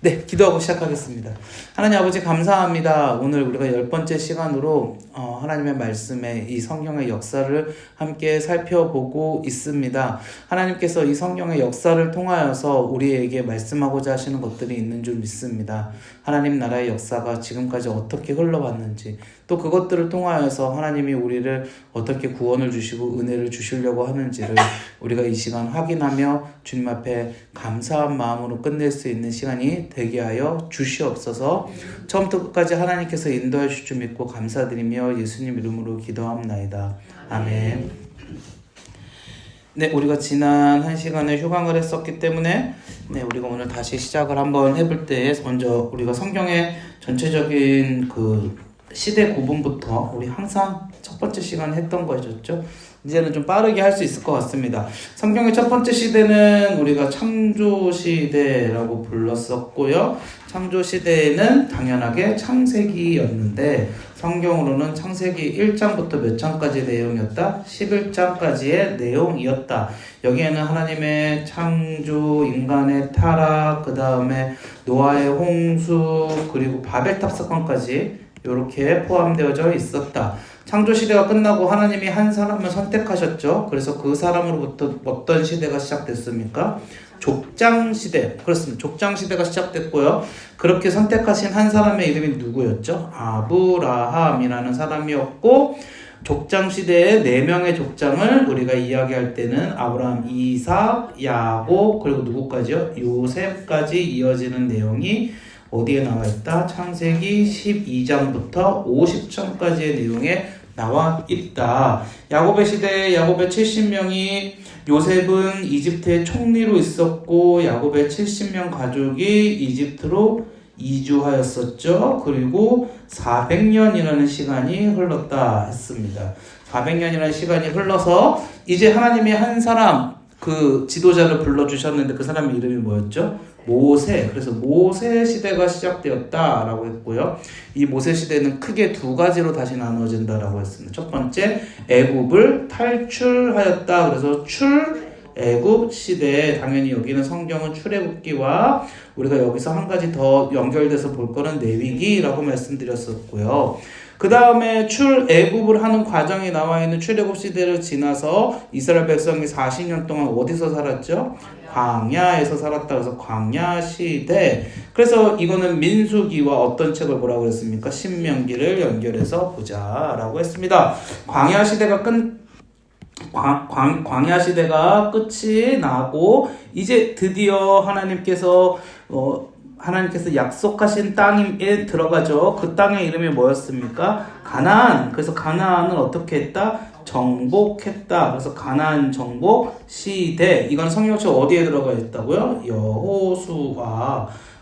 네, 기도하고 시작하겠습니다. 하나님 아버지 감사합니다. 오늘 우리가 10번째 시간으로 하나님의 말씀에 이 성경의 역사를 함께 살펴보고 있습니다. 하나님께서 이 성경의 역사를 통하여서 우리에게 말씀하고자 하시는 것들이 있는 줄 믿습니다. 하나님 나라의 역사가 지금까지 어떻게 흘러왔는지, 또 그것들을 통하여서 하나님이 우리를 어떻게 구원을 주시고 은혜를 주시려고 하는지를 우리가 이 시간 확인하며 주님 앞에 감사한 마음으로 끝낼 수 있는 시간이 되게 하여 주시옵소서. 처음부터 끝까지 하나님께서 인도해 주실 줄 믿고 감사드리며 예수님 이름으로 기도합나이다. 아멘. 네, 우리가 지난 한 시간을 휴강을 했었기 때문에 우리가 오늘 다시 시작을 한번 해볼 때 먼저 우리가 성경의 전체적인 시대 구분부터 우리 항상 첫 번째 시간에 했던 것이었죠. 이제는 좀 빠르게 할 수 있을 것 같습니다. 성경의 첫 번째 시대는 우리가 창조시대라고 불렀었고요. 창조시대에는 당연하게 창세기였는데 성경으로는 창세기 1장부터 몇 장까지 내용이었다? 11장까지의 내용이었다. 여기에는 하나님의 창조, 인간의 타락, 그 다음에 노아의 홍수, 그리고 바벨탑 사건까지 이렇게 포함되어져 있었다. 창조시대가 끝나고 하나님이 한 사람을 선택하셨죠. 그래서 그 사람으로부터 어떤 시대가 시작됐습니까? 족장시대. 그렇습니다. 족장시대가 시작됐고요. 그렇게 선택하신 한 사람의 이름이 누구였죠? 아브라함이라는 사람이었고, 족장시대의 4명의 족장을 우리가 이야기할 때는 아브라함, 이삭, 야곱, 그리고 누구까지요? 요셉까지 이어지는 내용이 어디에 나와 있다? 창세기 12장부터 50장까지의 내용에 나와 있다. 야곱의 시대에 야곱의 70명이 요셉은 이집트의 총리로 있었고 야곱의 70명 가족이 이집트로 이주하였었죠. 그리고 400년이라는 시간이 흘렀다 했습니다. 400년이라는 시간이 흘러서 이제 하나님이 한 사람 그 지도자를 불러주셨는데 그 사람의 이름이 뭐였죠? 모세. 그래서 모세 시대가 시작되었다라고 했고요. 이 모세 시대는 크게 두 가지로 다시 나누어진다라고 했습니다. 첫 번째, 애굽을 탈출하였다. 그래서 출애굽 시대. 당연히 여기는 성경은 출애굽기와 우리가 여기서 한 가지 더 연결돼서 볼 거는 레위기라고 말씀드렸었고요. 그 다음에 출애굽을 하는 과정이 나와 있는 출애굽 시대를 지나서 이스라엘 백성이 40년 동안 어디서 살았죠? 광야에서 살았다. 그래서 광야 시대. 그래서 이거는 민수기와 어떤 책을 뭐라고 했습니까? 신명기를 연결해서 보자라고 했습니다. 광야 시대가 광야 시대가 끝이 나고 이제 드디어 하나님께서 약속하신 땅에 들어가죠. 그 땅의 이름이 뭐였습니까? 가나안. 그래서 가나안을 어떻게 했다? 정복했다. 그래서 가나안 정복 시대. 이건 성경책 어디에 들어가 있다고요?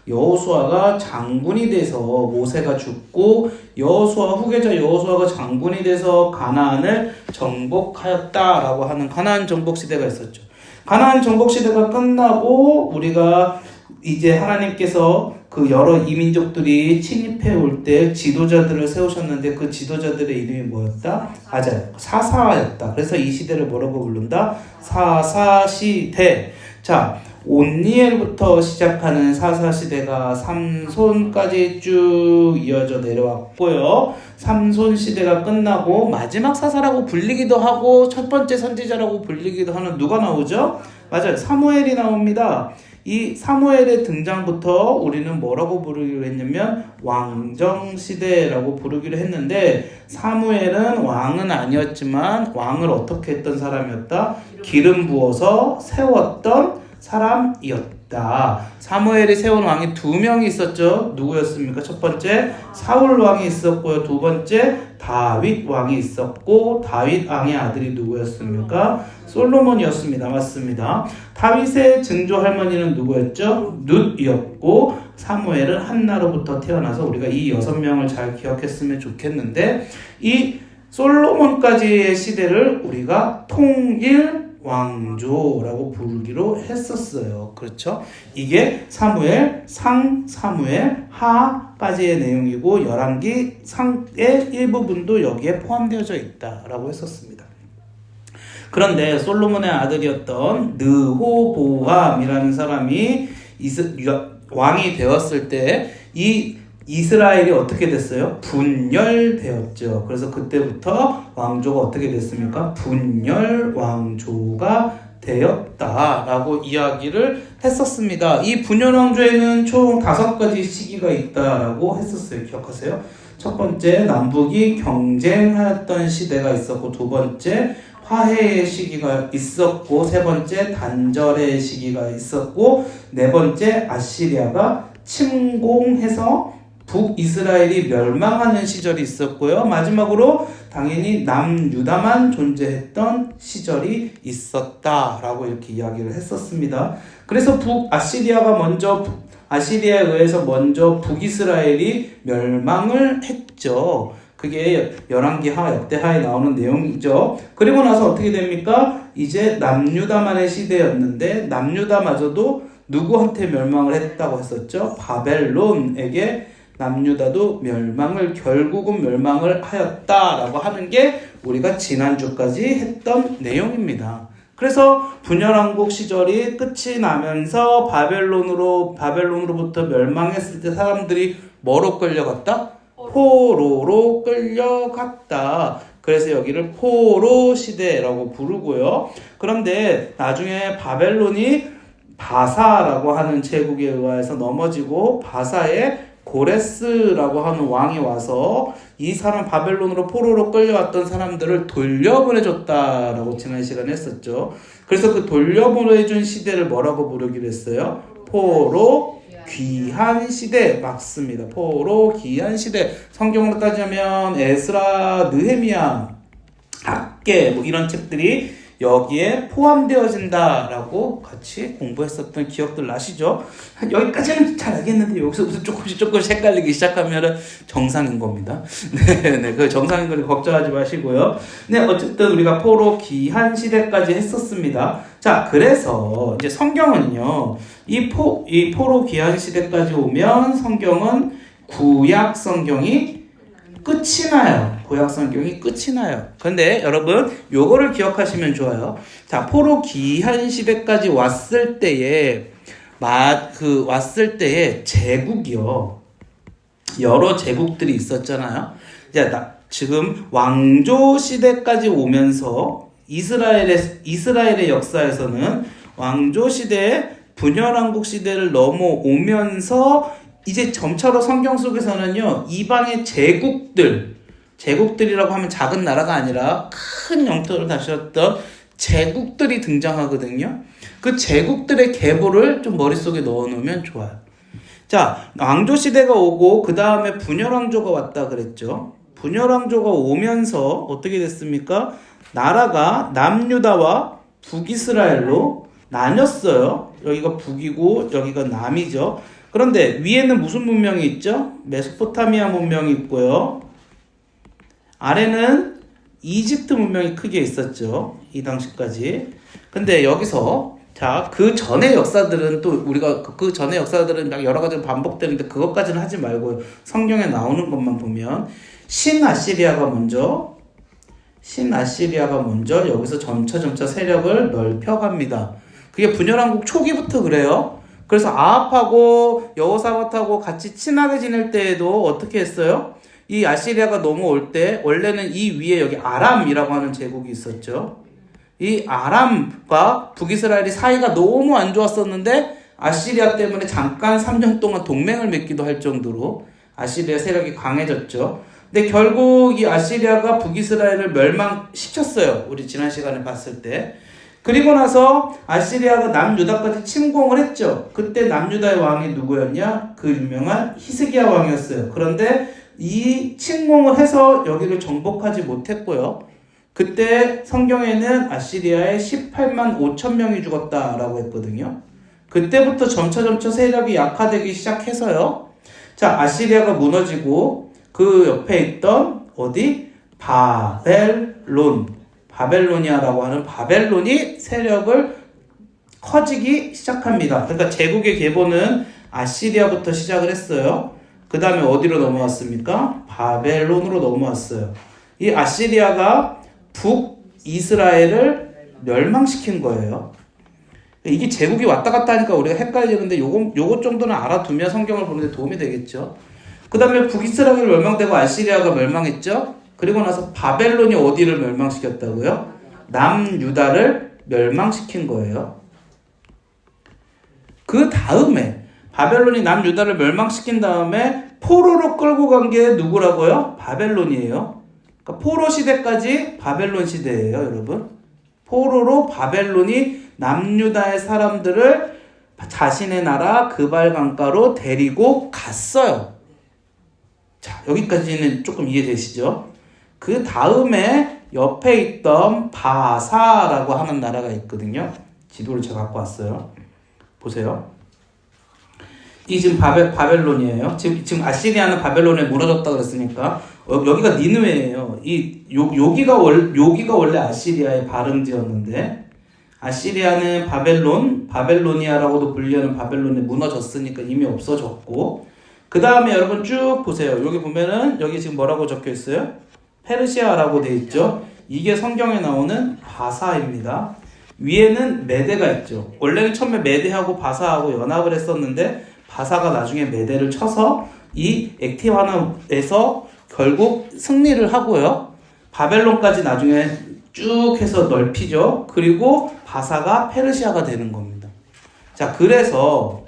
여호수아가 장군이 돼서 모세가 죽고 여호수아 후계자 여호수아가 장군이 돼서 가나안을 정복하였다라고 하는 가나안 정복 시대가 있었죠. 가나안 정복 시대가 끝나고 우리가 이제 하나님께서 그 여러 이민족들이 침입해 올 때 지도자들을 세우셨는데 그 지도자들의 이름이 뭐였다? 맞아요. 사사였다. 그래서 이 시대를 뭐라고 부른다? 사사시대. 자, 온니엘부터 시작하는 사사시대가 삼손까지 쭉 이어져 내려왔고요. 삼손 시대가 끝나고 마지막 사사라고 불리기도 하고 첫 번째 선지자라고 불리기도 하는 누가 나오죠? 맞아요. 사무엘이 나옵니다. 이 사무엘의 등장부터 우리는 뭐라고 부르기로 했냐면 왕정시대라고 부르기로 했는데 사무엘은 왕은 아니었지만 왕을 어떻게 했던 사람이었다? 기름 부어서 세웠던 사람이었다. 사무엘이 세운 왕이 2명이 있었죠. 누구였습니까? 첫 번째 사울 왕이 있었고요. 두 번째 다윗 왕이 있었고 다윗 왕의 아들이 누구였습니까? 솔로몬이었습니다. 맞습니다. 다윗의 증조 할머니는 누구였죠? 룻이었고 사무엘은 한나로부터 태어나서 우리가 이 6명을 잘 기억했으면 좋겠는데 이 솔로몬까지의 시대를 우리가 통일 왕조라고 부르기로 했었어요. 그렇죠? 이게 사무엘, 사무엘, 하까지의 내용이고 열왕기 상의 일부분도 여기에 포함되어져 있다라고 했었습니다. 그런데 솔로몬의 아들이었던 르호보암이라는 사람이 왕이 되었을 때 이 이스라엘이 어떻게 됐어요? 분열되었죠. 그래서 그때부터 왕조가 어떻게 됐습니까? 분열 왕조가 되었다라고 이야기를 했었습니다. 이 분열 왕조에는 총 5가지 시기가 있다라고 했었어요. 기억하세요? 첫 번째, 남북이 경쟁하였던 시대가 있었고, 두 번째, 화해의 시기가 있었고, 세 번째, 단절의 시기가 있었고, 네 번째, 아시리아가 침공해서 북이스라엘이 멸망하는 시절이 있었고요. 마지막으로 당연히 남유다만 존재했던 시절이 있었다라고 이렇게 이야기를 했었습니다. 그래서 아시리아에 의해서 먼저 북이스라엘이 멸망을 했죠. 그게 열왕기하 역대하에 나오는 내용이죠. 그리고 나서 어떻게 됩니까? 이제 남유다만의 시대였는데 남유다마저도 누구한테 멸망을 했다고 했었죠? 바벨론에게 남유다도 결국은 멸망을 하였다라고 하는 게 우리가 지난주까지 했던 내용입니다. 그래서 분열왕국 시절이 끝이 나면서 바벨론으로부터 멸망했을 때 사람들이 뭐로 끌려갔다? 포로로 끌려갔다. 그래서 여기를 포로 시대라고 부르고요. 그런데 나중에 바벨론이 바사라고 하는 제국에 의해서 넘어지고 바사에 고레스라고 하는 왕이 와서 이 사람 바벨론으로 포로로 끌려왔던 사람들을 돌려보내줬다라고 지난 시간에 했었죠. 그래서 그 돌려보내준 시대를 뭐라고 부르기로 했어요? 포로 귀한 시대. 맞습니다. 포로 귀한 시대. 성경으로 따지면 에스라, 느헤미야, 학개 뭐 이런 책들이 여기에 포함되어진다라고 같이 공부했었던 기억들 나시죠? 여기까지는 잘 알겠는데 여기서부터 조금씩 헷갈리기 시작하면 정상인 겁니다. 네, 그 정상인 걸 걱정하지 마시고요. 네, 어쨌든 우리가 포로 귀한 시대까지 했었습니다. 자, 그래서 이제 성경은요, 이 포로 귀한 시대까지 오면 성경은 구약 성경이 끝이 나요. 구약 성경이 끝이 나요. 근데 여러분 요거를 기억하시면 좋아요. 자, 포로 귀한 시대까지 왔을 때에 제국이요. 여러 제국들이 있었잖아요. 지금 왕조 시대까지 오면서 이스라엘의 역사에서는 왕조 시대에 분열왕국 시대를 넘어오면서 이제 점차로 성경 속에서는요, 이방의 제국들이라고 하면 작은 나라가 아니라 큰 영토를 다스렸던 제국들이 등장하거든요. 그 제국들의 계보를 좀 머릿속에 넣어놓으면 좋아요. 자, 왕조 시대가 오고 그 다음에 분열왕조가 왔다 그랬죠. 분열왕조가 오면서 어떻게 됐습니까? 나라가 남유다와 북이스라엘로 나뉘었어요. 여기가 북이고 여기가 남이죠. 그런데 위에는 무슨 문명이 있죠? 메소포타미아 문명이 있고요. 아래는 이집트 문명이 크게 있었죠. 이 당시까지. 근데 여기서 그 전의 역사들은 또 우리가 그 전의 역사들은 여러 가지로 반복되는데 그것까지는 하지 말고요. 성경에 나오는 것만 보면 신아시리아가 먼저 여기서 점차 세력을 넓혀갑니다. 그게 분열왕국 초기부터 그래요. 그래서 아합하고 여호사밧하고 같이 친하게 지낼 때에도 어떻게 했어요? 이 아시리아가 넘어올 때 원래는 이 위에 여기 아람이라고 하는 제국이 있었죠. 이 아람과 북이스라엘이 사이가 너무 안 좋았었는데 아시리아 때문에 잠깐 3년 동안 동맹을 맺기도 할 정도로 아시리아 세력이 강해졌죠. 근데 결국 이 아시리아가 북이스라엘을 멸망시켰어요. 우리 지난 시간에 봤을 때. 그리고 나서 아시리아가 남유다까지 침공을 했죠. 그때 남유다의 왕이 누구였냐? 그 유명한 히스기야 왕이었어요. 그런데 이 침공을 해서 여기를 정복하지 못했고요. 그때 성경에는 아시리아에 18만 5천 명이 죽었다라고 했거든요. 그때부터 점차 세력이 약화되기 시작해서요. 자, 아시리아가 무너지고 그 옆에 있던 바벨로니아라고 하는 바벨론이 세력을 커지기 시작합니다. 그러니까 제국의 계보는 아시리아부터 시작을 했어요. 그 다음에 어디로 넘어왔습니까? 바벨론으로 넘어왔어요. 이 아시리아가 북이스라엘을 멸망시킨 거예요. 이게 제국이 왔다 갔다 하니까 우리가 헷갈리는데 요것 정도는 알아두면 성경을 보는데 도움이 되겠죠. 그 다음에 북이스라엘이 멸망되고 아시리아가 멸망했죠. 그리고 나서 바벨론이 어디를 멸망시켰다고요? 남유다를 멸망시킨 거예요. 그 다음에 바벨론이 남유다를 멸망시킨 다음에 포로로 끌고 간 게 누구라고요? 바벨론이에요. 그러니까 포로 시대까지 바벨론 시대예요, 여러분. 포로로 바벨론이 남유다의 사람들을 자신의 나라 그발 강가로 데리고 갔어요. 자, 여기까지는 조금 이해되시죠? 그 다음에 옆에 있던 바사라고 하는 나라가 있거든요. 지도를 제가 갖고 왔어요. 보세요. 이 지금 바벨론이에요. 지금 아시리아는 바벨론에 무너졌다 그랬으니까 여기가 니느웨예요. 여기가 원래 아시리아의 발음지였는데 아시리아는 바벨로니아라고도 불리는 바벨론에 무너졌으니까 이미 없어졌고 그 다음에 여러분 쭉 보세요. 여기 보면은 여기 지금 뭐라고 적혀 있어요? 페르시아라고 돼 있죠. 이게 성경에 나오는 바사입니다. 위에는 메대가 있죠. 원래는 처음에 메대하고 바사하고 연합을 했었는데 바사가 나중에 메대를 쳐서 이 액티바나에서 결국 승리를 하고요. 바벨론까지 나중에 쭉 해서 넓히죠. 그리고 바사가 페르시아가 되는 겁니다. 자, 그래서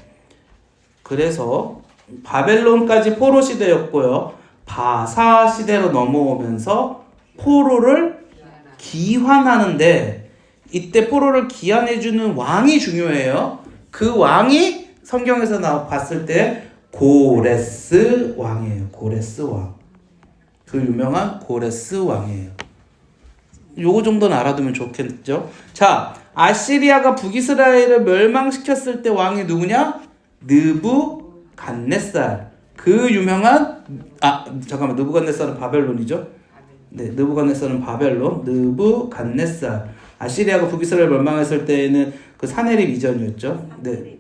바벨론까지 포로 시대였고요. 바사 시대로 넘어오면서 포로를 기환하는데 이때 포로를 기환해주는 왕이 중요해요. 그 왕이 성경에서 봤을 때 고레스 왕이에요. 고레스 왕. 그 유명한 고레스 왕이에요. 요거 정도는 알아두면 좋겠죠. 자, 아시리아가 북이스라엘을 멸망시켰을 때 왕이 누구냐? 느부갓네살. 그 유명한 느부갓네살은 바벨론이죠. 네, 느부갓네살은 바벨론. 느부갓네살. 아시리아가 북이스라엘 멸망했을 때에는 그 사네립 이전이었죠. 네,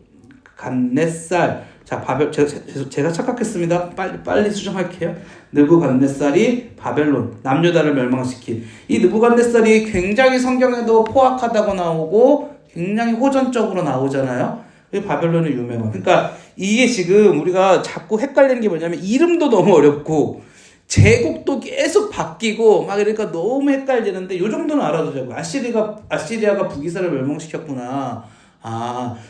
갓네살. 자, 제가 착각했습니다. 빨리 수정할게요. 느부갓네살이 바벨론, 남유다를 멸망시킨. 이 느부갓네살이 굉장히 성경에도 포악하다고 나오고 굉장히 호전적으로 나오잖아요. 이 바벨론이 유명한. 그러니까 이게 지금 우리가 자꾸 헷갈리는 게 뭐냐면 이름도 너무 어렵고 제국도 계속 바뀌고 막 이러니까 너무 헷갈리는데 요 정도는 알아두자고요. 아시리아가 북이스라엘을 멸망시켰구나.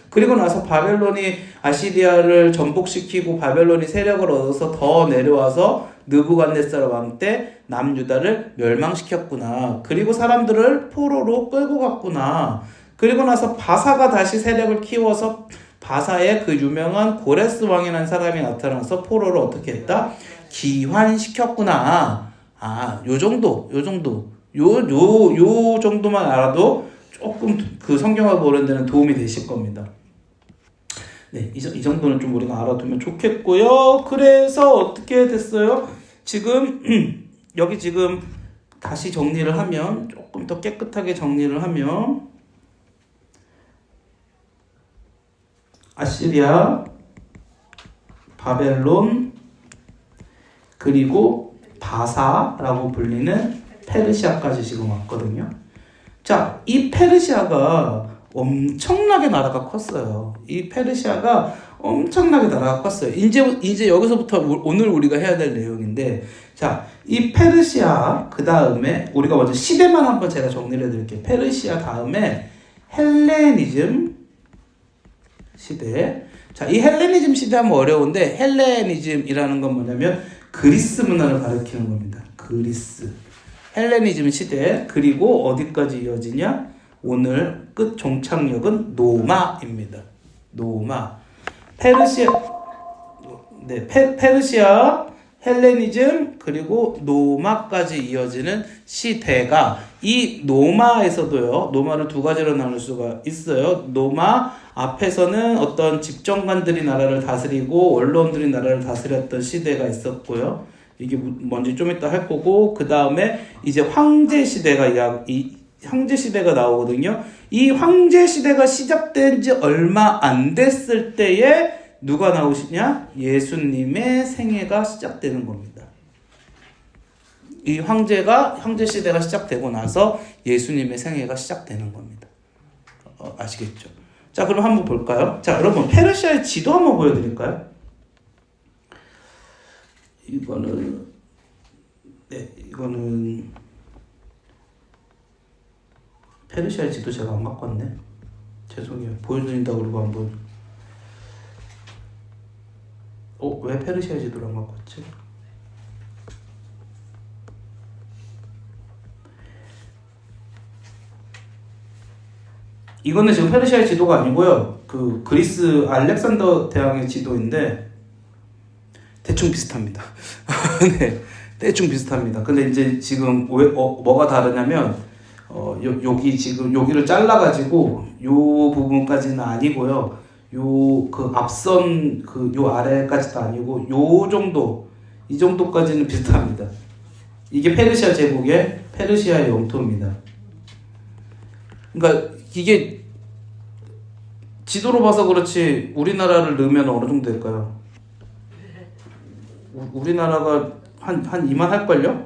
그리고 나서 바벨론이 아시리아를 전복시키고 바벨론이 세력을 얻어서 더 내려와서 느부갓네살 왕 때 남유다를 멸망시켰구나. 그리고 사람들을 포로로 끌고 갔구나. 그리고 나서 바사가 다시 세력을 키워서 바사의 그 유명한 고레스 왕이라는 사람이 나타나서 포로를 어떻게 했다? 기환시켰구나. 요 정도만 알아도 조금 그 성경을 보는 데는 도움이 되실 겁니다. 네, 이 정도는 좀 우리가 알아두면 좋겠고요. 그래서 어떻게 됐어요? 지금 여기 지금 다시 정리를 하면 조금 더 깨끗하게 정리를 하면 아시리아, 바벨론, 그리고 바사라고 불리는 페르시아까지 지금 왔거든요. 자, 이 페르시아가 엄청나게 나라가 컸어요. 이 페르시아가 엄청나게 나라가 컸어요. 이제 여기서부터 오늘 우리가 해야 될 내용인데, 자, 이 페르시아 그 다음에 우리가 먼저 시대만 한번 제가 정리를 해드릴게요. 페르시아 다음에 헬레니즘 시대. 자, 이 헬레니즘 시대 하면 어려운데 헬레니즘이라는 건 뭐냐면 그리스 문화를 가리키는 겁니다. 그리스. 헬레니즘 시대. 그리고 어디까지 이어지냐? 오늘 끝 종착역은 노마입니다. 노마. 페르시아, 헬레니즘, 그리고 노마까지 이어지는 시대가 이 노마에서도요. 노마를 두 가지로 나눌 수가 있어요. 노마 앞에서는 어떤 집정관들이 나라를 다스리고 원로원들이 나라를 다스렸던 시대가 있었고요. 이게 뭔지 좀 이따 할 거고, 그 다음에 이제 황제 시대가 황제 시대가 나오거든요. 이 황제 시대가 시작된 지 얼마 안 됐을 때에 누가 나오시냐? 예수님의 생애가 시작되는 겁니다. 이 황제 시대가 시작되고 나서 예수님의 생애가 시작되는 겁니다. 아시겠죠? 자, 그럼 한번 볼까요? 자, 여러분 페르시아의 지도 한번 보여드릴까요? 이거는 이거는 페르시아의 지도 제가 안 갖고 왔네. 죄송해요. 보여드린다고 그러고 한번. 왜 페르시아의 지도를 안 갖고 왔지? 이거는 지금 페르시아의 지도가 아니고요. 그 그리스 알렉산더 대왕의 지도인데 대충 비슷합니다. 네, 대충 비슷합니다. 근데 이제 지금 뭐가 다르냐면 여기 지금 여기를 잘라가지고 요 부분까지는 아니고요. 요 그 앞선 그 요 아래까지도 아니고 요 정도 이 정도까지는 비슷합니다. 이게 페르시아 제국의 페르시아의 영토입니다. 그러니까 이게 지도로 봐서 그렇지 우리나라를 넣으면 어느 정도 될까요? 우리나라가 한 이만 할걸요?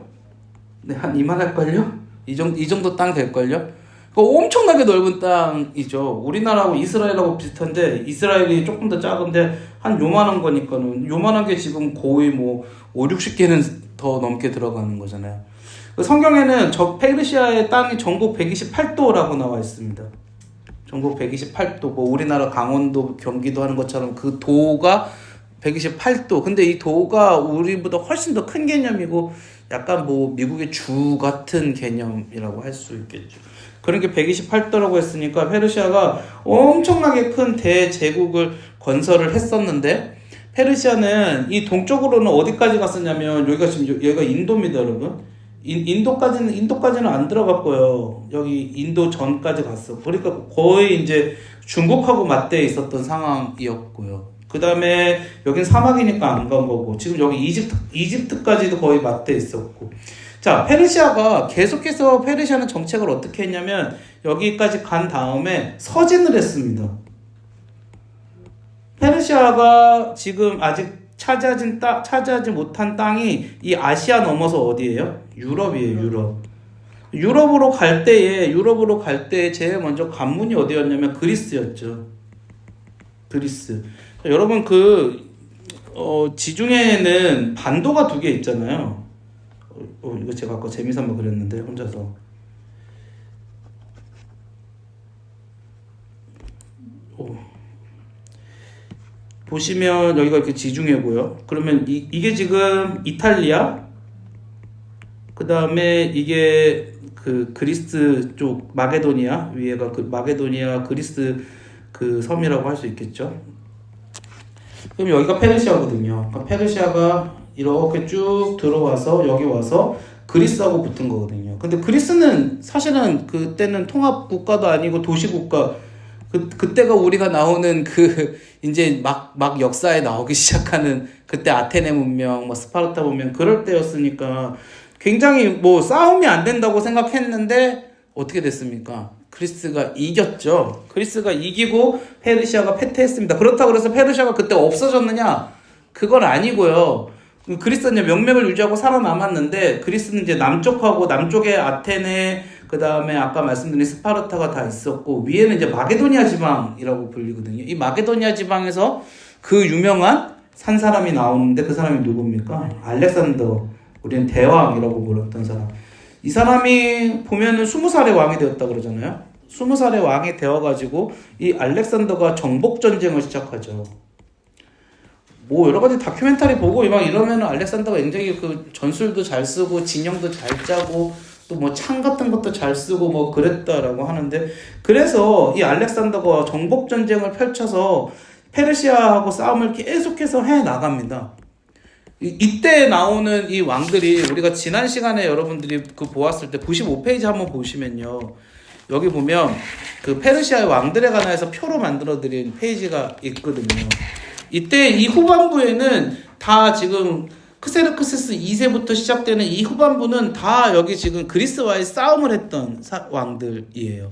네, 한 이만 할걸요? 이 정도 땅 될걸요? 엄청나게 넓은 땅이죠. 우리나라하고 이스라엘하고 비슷한데 이스라엘이 조금 더 작은데 한 요만한 거니까는 요만한 게 지금 거의 뭐 5, 60개는 더 넘게 들어가는 거잖아요. 성경에는 저 페르시아의 땅이 전국 128도라고 나와 있습니다. 전국 128도, 뭐 우리나라 강원도, 경기도 하는 것처럼 그 도가 128도. 근데 이 도가 우리보다 훨씬 더 큰 개념이고 약간 뭐 미국의 주 같은 개념이라고 할 수 있겠죠. 그런 게 128도라고 했으니까 페르시아가 엄청나게 큰 대제국을 건설을 했었는데 페르시아는 이 동쪽으로는 어디까지 갔었냐면 여기가 인도입니다, 여러분. 인도까지는 안 들어갔고요. 여기 인도 전까지 갔어. 그러니까 거의 이제 중국하고 맞대에 있었던 상황이었고요. 그 다음에 여긴 사막이니까 안 간 거고, 지금 여기 이집트까지도 거의 맞대에 있었고. 자, 페르시아가 계속해서 페르시아는 정책을 어떻게 했냐면 여기까지 간 다음에 서진을 했습니다. 페르시아가 지금 아직 차지하지 못한 땅이 이 아시아 넘어서 어디예요? 유럽이에요, 유럽. 유럽으로 갈 때에 제일 먼저 관문이 어디였냐면 그리스였죠. 그리스. 여러분 지중해에는 반도가 2개 있잖아요. 이거 제가 아까 재미삼아 그렸는데 혼자서. 보시면 여기가 이렇게 지중해고요. 그러면 이게 지금 이탈리아, 그 다음에 이게 그 그리스 쪽 마게도니아 위에가 그 마게도니아 그리스 그 섬이라고 할 수 있겠죠. 그럼 여기가 페르시아거든요. 그러니까 페르시아가 이렇게 쭉 들어와서 여기 와서 그리스하고 붙은 거거든요. 근데 그리스는 사실은 그때는 통합 국가도 아니고 도시 국가. 그때가 우리가 나오는 이제 막 역사에 나오기 시작하는 그때 아테네 문명, 뭐 스파르타 문명 그럴 때였으니까 굉장히 뭐 싸움이 안 된다고 생각했는데 어떻게 됐습니까? 그리스가 이겼죠. 그리스가 이기고 페르시아가 패퇴했습니다. 그렇다고 해서 페르시아가 그때 없어졌느냐? 그건 아니고요. 그리스는 명맥을 유지하고 살아남았는데 그리스는 이제 남쪽에 아테네, 그 다음에 아까 말씀드린 스파르타가 다 있었고 위에는 이제 마게도니아 지방이라고 불리거든요. 이 마게도니아 지방에서 그 유명한 산 사람이 나오는데 그 사람이 누굽니까? 알렉산더, 우리는 대왕이라고 불렀던 사람. 이 사람이 보면은 20살에 왕이 되었다 그러잖아요. 20살에 왕이 되어가지고 이 알렉산더가 정복전쟁을 시작하죠. 뭐 여러 가지 다큐멘터리 보고 막 이러면은 알렉산더가 굉장히 그 전술도 잘 쓰고 진영도 잘 짜고 또 뭐 창 같은 것도 잘 쓰고 뭐 그랬다라고 하는데, 그래서 이 알렉산더가 정복 전쟁을 펼쳐서 페르시아하고 싸움을 계속해서 해 나갑니다. 이때 나오는 이 왕들이 우리가 지난 시간에 여러분들이 보았을 때 95페이지 한번 보시면요. 여기 보면 그 페르시아의 왕들에 관해서 표로 만들어드린 페이지가 있거든요. 이때 이 후반부에는 다 지금 크세르크세스 2세부터 시작되는 이 후반부는 다 여기 지금 그리스와의 싸움을 했던 왕들이에요.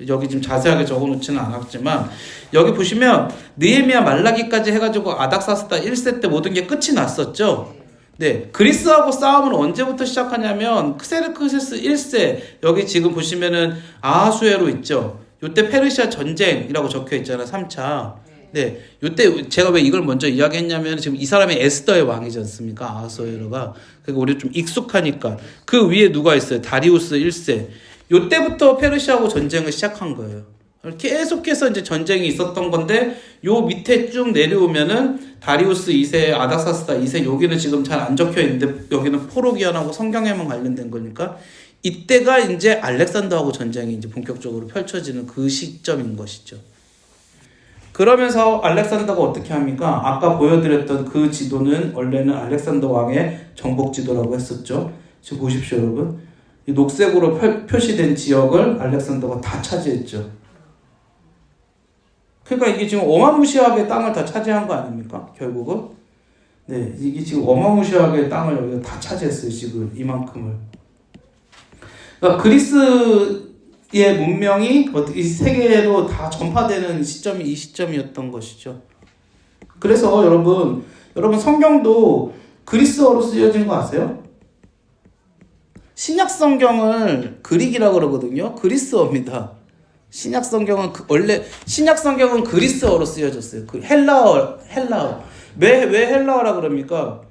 여기 지금 자세하게 적어놓지는 않았지만 여기 보시면 느헤미야 말라기까지 해가지고 아닥사스다 1세 때 모든 게 끝이 났었죠. 네, 그리스하고 싸움은 언제부터 시작하냐면 크세르크세스 1세, 여기 지금 보시면은 아하수에로 있죠. 요때 페르시아 전쟁이라고 적혀 있잖아. 3차. 네. 요때 제가 왜 이걸 먼저 이야기했냐면 지금 이 사람이 에스더의 왕이지 않습니까? 아하수에로가. 그러니까 우리 좀 익숙하니까. 그 위에 누가 있어요? 다리우스 1세. 요때부터 페르시아하고 전쟁을 시작한 거예요. 계속해서 이제 전쟁이 있었던 건데 요 밑에 쭉 내려오면은 다리우스 2세, 아닥사스다 2세 여기는 지금 잘 안 적혀 있는데 여기는 포로기한하고 성경에만 관련된 거니까 이때가 이제 알렉산더하고 전쟁이 이제 본격적으로 펼쳐지는 그 시점인 것이죠. 그러면서 알렉산더가 어떻게 합니까? 아까 보여드렸던 그 지도는 원래는 알렉산더 왕의 정복 지도라고 했었죠. 지금 보십시오, 여러분. 이 녹색으로 표시된 지역을 알렉산더가 다 차지했죠. 그러니까 이게 지금 어마무시하게 땅을 다 차지한 거 아닙니까? 결국은. 네, 이게 지금 어마무시하게 땅을 여기가 다 차지했어요. 지금 이만큼을. 그러니까 그리스의 문명이 이 세계로 다 전파되는 시점이 이 시점이었던 것이죠. 그래서 여러분 성경도 그리스어로 쓰여진 거 아세요? 신약 성경을 그릭이라고 그러거든요. 그리스어입니다. 신약 성경은 원래 신약 성경은 그리스어로 쓰여졌어요. 그 헬라어. 왜 헬라어라 그럽니까?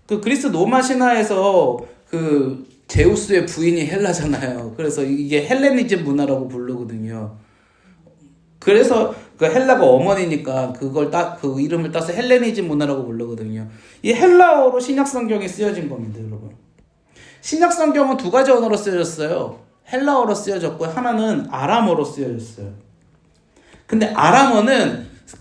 그 그리스 로마 신화에서 그 제우스의 부인이 헬라잖아요. 그래서 이게 헬레니즘 문화라고 부르거든요. 그래서 그 헬라가 어머니니까 그 이름을 따서 헬레니즘 문화라고 부르거든요. 이 헬라어로 신약 성경이 쓰여진 겁니다, 여러분. 신약 성경은 두 가지 언어로 쓰여졌어요. 헬라어로 쓰여졌고 하나는 아람어로 쓰여졌어요. 근데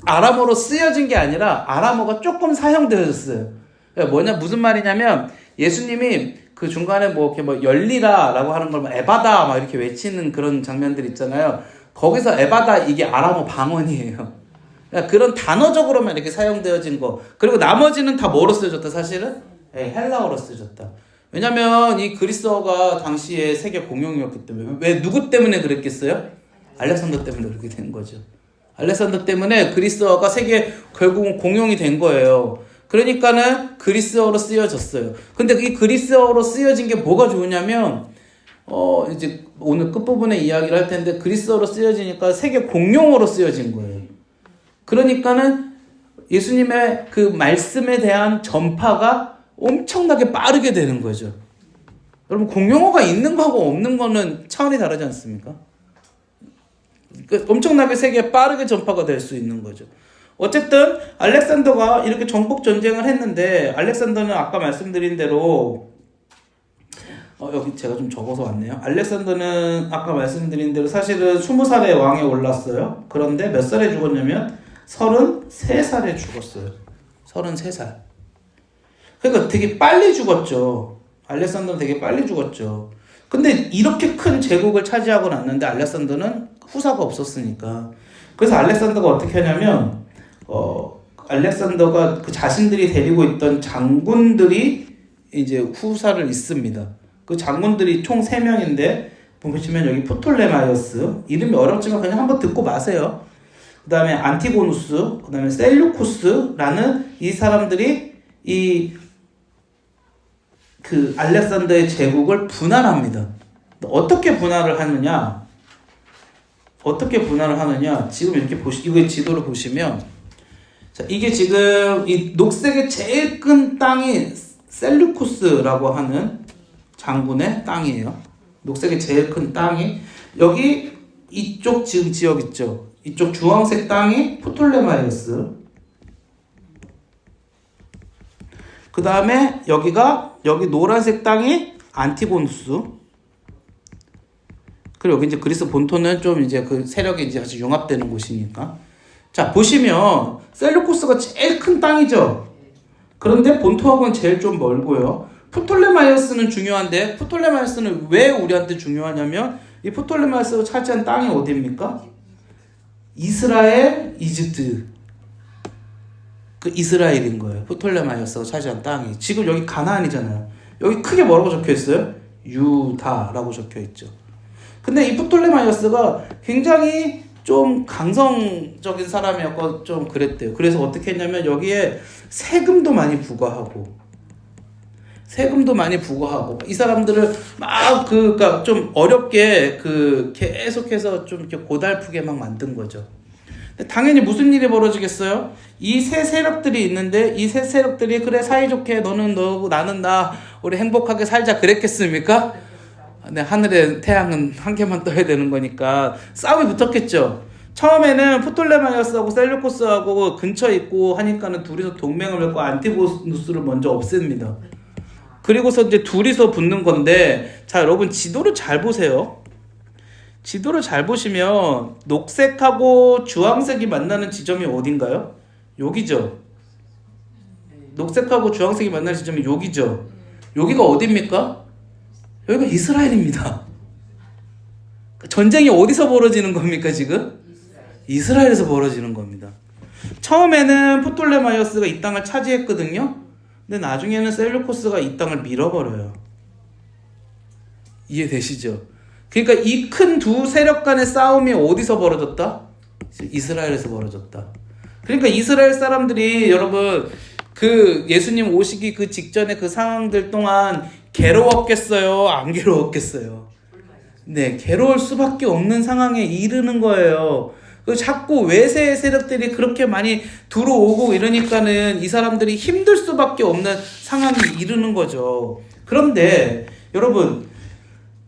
아람어로 쓰여진 게 아니라 아람어가 조금 사용되어졌어요. 그러니까 무슨 말이냐면 예수님이 그 중간에 이렇게 열리라라고 하는 걸 에바다 막 이렇게 외치는 그런 장면들 있잖아요. 거기서 에바다 이게 아람어 방언이에요. 그러니까 그런 단어적으로만 이렇게 사용되어진 거. 그리고 나머지는 다 뭐로 쓰여졌다 사실은? 헬라어로 쓰여졌다. 왜냐면 이 그리스어가 당시에 세계 공용이었기 때문에. 왜 누구 때문에 그랬겠어요? 알렉산더 때문에 그렇게 된 거죠. 알렉산더 때문에 그리스어가 세계 결국은 공용이 된 거예요. 그러니까는 그리스어로 쓰여졌어요. 근데 이 그리스어로 쓰여진 게 뭐가 좋으냐면 이제 오늘 끝부분에 이야기를 할 텐데 그리스어로 쓰여지니까 세계 공용어로 쓰여진 거예요. 그러니까는 예수님의 그 말씀에 대한 전파가 엄청나게 빠르게 되는 거죠. 여러분 공용어가 있는 거하고 없는 거는 차원이 다르지 않습니까? 엄청나게 세계에 빠르게 전파가 될 수 있는 거죠. 어쨌든 알렉산더가 이렇게 정복 전쟁을 했는데 알렉산더는 아까 말씀드린 대로 여기 제가 좀 적어서 왔네요. 알렉산더는 아까 말씀드린 대로 사실은 20살에 왕에 올랐어요. 그런데 몇 살에 죽었냐면 33살에 죽었어요. 33살. 그러니까 되게 빨리 죽었죠. 알렉산더는 되게 빨리 죽었죠. 근데 이렇게 큰 제국을 차지하고 났는데 알렉산더는 후사가 없었으니까. 그래서 알렉산더가 어떻게 하냐면 알렉산더가 그 자신들이 데리고 있던 장군들이 이제 후사를 잇습니다. 그 장군들이 총 3명인데 보시면 여기 포톨레마이어스 이름이 어렵지만 그냥 한번 듣고 마세요. 그 다음에 안티고누스, 그 다음에 셀루쿠스라는 이 사람들이 그 알렉산더의 제국을 분할합니다. 어떻게 분할을 하느냐? 지금 이렇게 이거 지도를 보시면, 자, 이게 지금 이 녹색의 제일 큰 땅이 셀루쿠스라고 하는 장군의 땅이에요. 녹색의 제일 큰 땅이 여기 이쪽 지금 지역 있죠. 이쪽 주황색 땅이 포톨레마이오스. 그 다음에 여기 노란색 땅이 안티고누스. 그리고 여기 이제 그리스 본토는 좀 이제 그 세력이 이제 같이 융합되는 곳이니까. 자, 보시면 셀루코스가 제일 큰 땅이죠. 그런데 본토하고는 제일 좀 멀고요. 프톨레마이오스는 중요한데 프톨레마이오스는 왜 우리한테 중요하냐면 이 프톨레마이오스가 차지한 땅이 어디입니까? 이스라엘, 이집트. 그 이스라엘인 거예요. 프톨레마이오스가 차지한 땅이. 지금 여기 가나안이잖아요. 여기 크게 뭐라고 적혀 있어요? 유다라고 적혀 있죠. 근데 이 프톨레마이오스가 굉장히 좀 강성적인 사람이었고 좀 그랬대요. 그래서 어떻게 했냐면 여기에 세금도 많이 부과하고 세금도 많이 부과하고 이 사람들을 막 그니까 좀 어렵게 계속해서 좀 이렇게 고달프게 막 만든 거죠. 당연히 무슨 일이 벌어지겠어요? 이 세 세력들이 있는데 이 세 세력들이 그래 사이좋게 너는 너고 나는 나 우리 행복하게 살자 그랬겠습니까? 네, 하늘에 태양은 한 개만 떠야 되는 거니까 싸움이 붙었겠죠. 처음에는 프톨레마이오스하고 셀루코스하고 근처에 있고 하니까는 둘이서 동맹을 맺고 안티고누스를 먼저 없앱니다. 그리고서 이제 둘이서 붙는 건데, 자 여러분 지도를 잘 보세요. 지도를 잘 보시면 녹색하고 주황색이 만나는 지점이 어딘가요? 여기죠. 녹색하고 주황색이 만나는 지점이 여기죠. 여기가 어디입니까? 여기가 이스라엘입니다. 전쟁이 어디서 벌어지는 겁니까 지금? 이스라엘에서 벌어지는 겁니다. 처음에는 프톨레마이오스가 이 땅을 차지했거든요. 근데 나중에는 셀루코스가 이 땅을 밀어버려요. 이해되시죠? 그러니까 이 큰 두 세력 간의 싸움이 어디서 벌어졌다? 이스라엘에서 벌어졌다. 그러니까 이스라엘 사람들이 여러분 그 예수님 오시기 그 직전에 그 상황들 동안 괴로웠겠어요? 안 괴로웠겠어요? 네, 괴로울 수밖에 없는 상황에 이르는 거예요. 자꾸 외세 세력들이 그렇게 많이 들어오고 이러니까는 이 사람들이 힘들 수밖에 없는 상황이 이르는 거죠. 그런데 여러분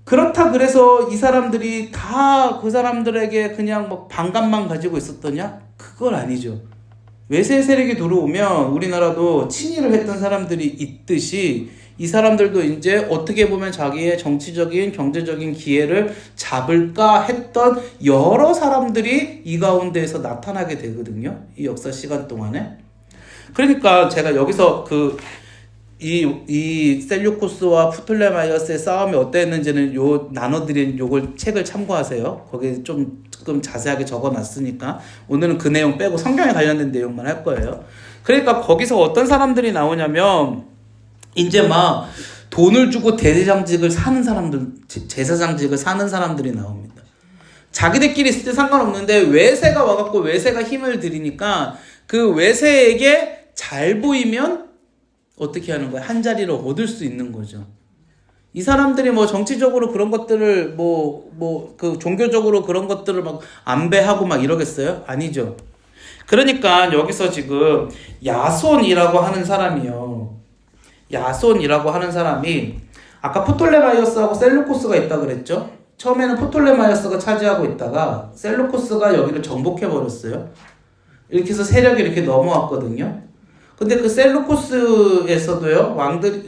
그렇다 그래서 이 사람들이 다 그 사람들에게 그냥 뭐 반감만 가지고 있었더냐? 그건 아니죠. 외세 세력이 들어오면 우리나라도 친일을 했던 사람들이 있듯이 이 사람들도 이제 어떻게 보면 자기의 정치적인 경제적인 기회를 잡을까 했던 여러 사람들이 이 가운데에서 나타나게 되거든요. 이 역사 시간 동안에. 그러니까 제가 여기서 이 셀류코스와 프톨레마이오스의 싸움이 어땠는지는 나눠드린 요걸 책을 참고하세요. 거기에 조금 자세하게 적어놨으니까 오늘은 그 내용 빼고 성경에 관련된 내용만 할 거예요. 그러니까 거기서 어떤 사람들이 나오냐면 이제 막 돈을 주고 대제사장직을 사는 사람들, 제사장직을 사는 사람들이 나옵니다. 자기들끼리 있을 때 상관없는데 외세가 와갖고 외세가 힘을 들이니까 그 외세에게 잘 보이면 어떻게 하는 거야? 한 자리를 얻을 수 있는 거죠. 이 사람들이 뭐 정치적으로 그런 것들을 그 종교적으로 그런 것들을 막 안배하고 막 이러겠어요? 아니죠. 그러니까 여기서 지금 야손이라고 하는 사람이 아까 프톨레마이오스하고 셀루코스가 있다 그랬죠? 처음에는 프톨레마이오스가 차지하고 있다가 셀루코스가 여기를 정복해 버렸어요. 이렇게 해서 세력이 이렇게 넘어왔거든요. 근데 그 셀루코스에서도요,